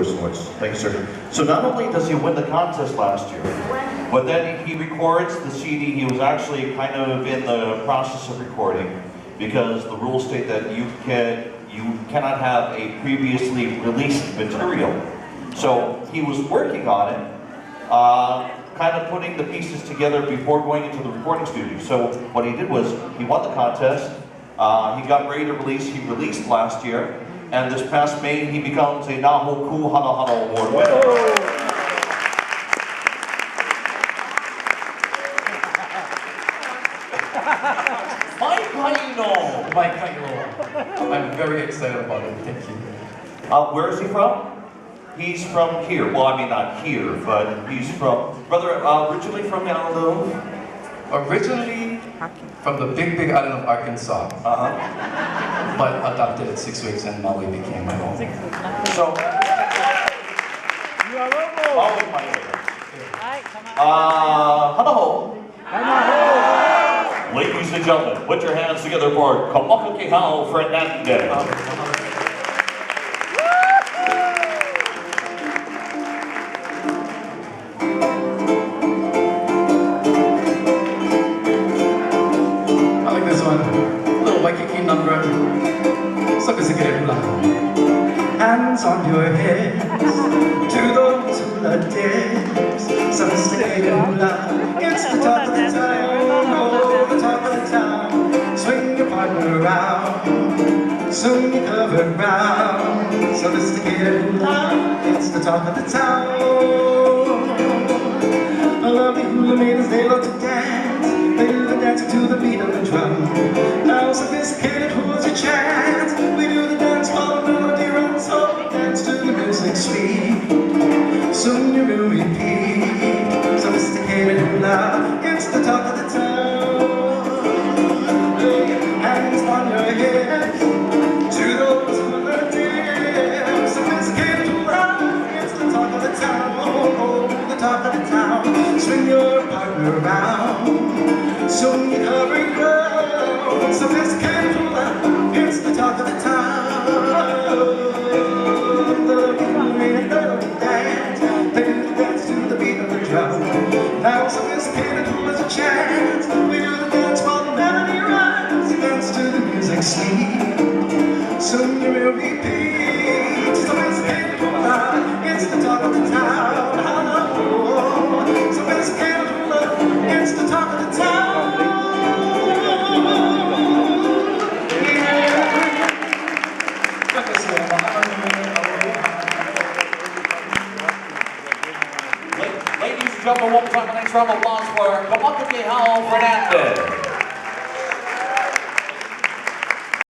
twist and whist. Thank you, sir. So not only does he win the contest last year, but then he records the CD. He was actually kind of in the process of recording because the rules state that you cannot have a previously released material. So he was working on it, kind of putting the pieces together before going into the recording studio. So what he did was he won the contest. He got ready to release. He released last year, and this past May he becomes a Naho Ku Hana Hana Award winner. I'm very excited about it. Thank you. Where is he from? He's from here. Well, I mean not here, but he's from originally from Honolulu. Originally from the big island of Arkansas. But adopted at 6 weeks and Maui became my home. So, oh my goodness. Ladies and gentlemen, put your hands together for Kamakakēhau Fernandez. I like this one. A little Waikiki number. Sophisticated Hula. Hands on your heads to those Hula dips. Sophisticated Hula. It's the top of the town. Top of the town, swing your partner around, soon you cover ground. Sophisticated hula, it's the talk of the town. I love the hula maidens, they love to dance. They do the dancing to the beat of the drum. Now sophisticated hula's your chance. We do the dance while the melody runs, so we dance to the music sweet. Soon you will repeat. Sophisticated hula, it's the talk of the town. Hands on your head to those who are dear. Sophisticated hula, it's the talk of the town. Oh, the talk of the town. Swing your partner around, soon you're covering ground. Sophisticated hula, it's the talk of the town. The people made it dance, they do the dance to the beat of the drum. Now sophisticated hula's a chance. We do the dance while the melody runs. Dance to the music sweet. Soon you will repeat. Sophisticated hula, it's the talk of the town. Oh, sophisticated hula, it's the talk of the town. Ladies and gentlemen, one more time, next round of applause for Kamakakēhau Fernandez.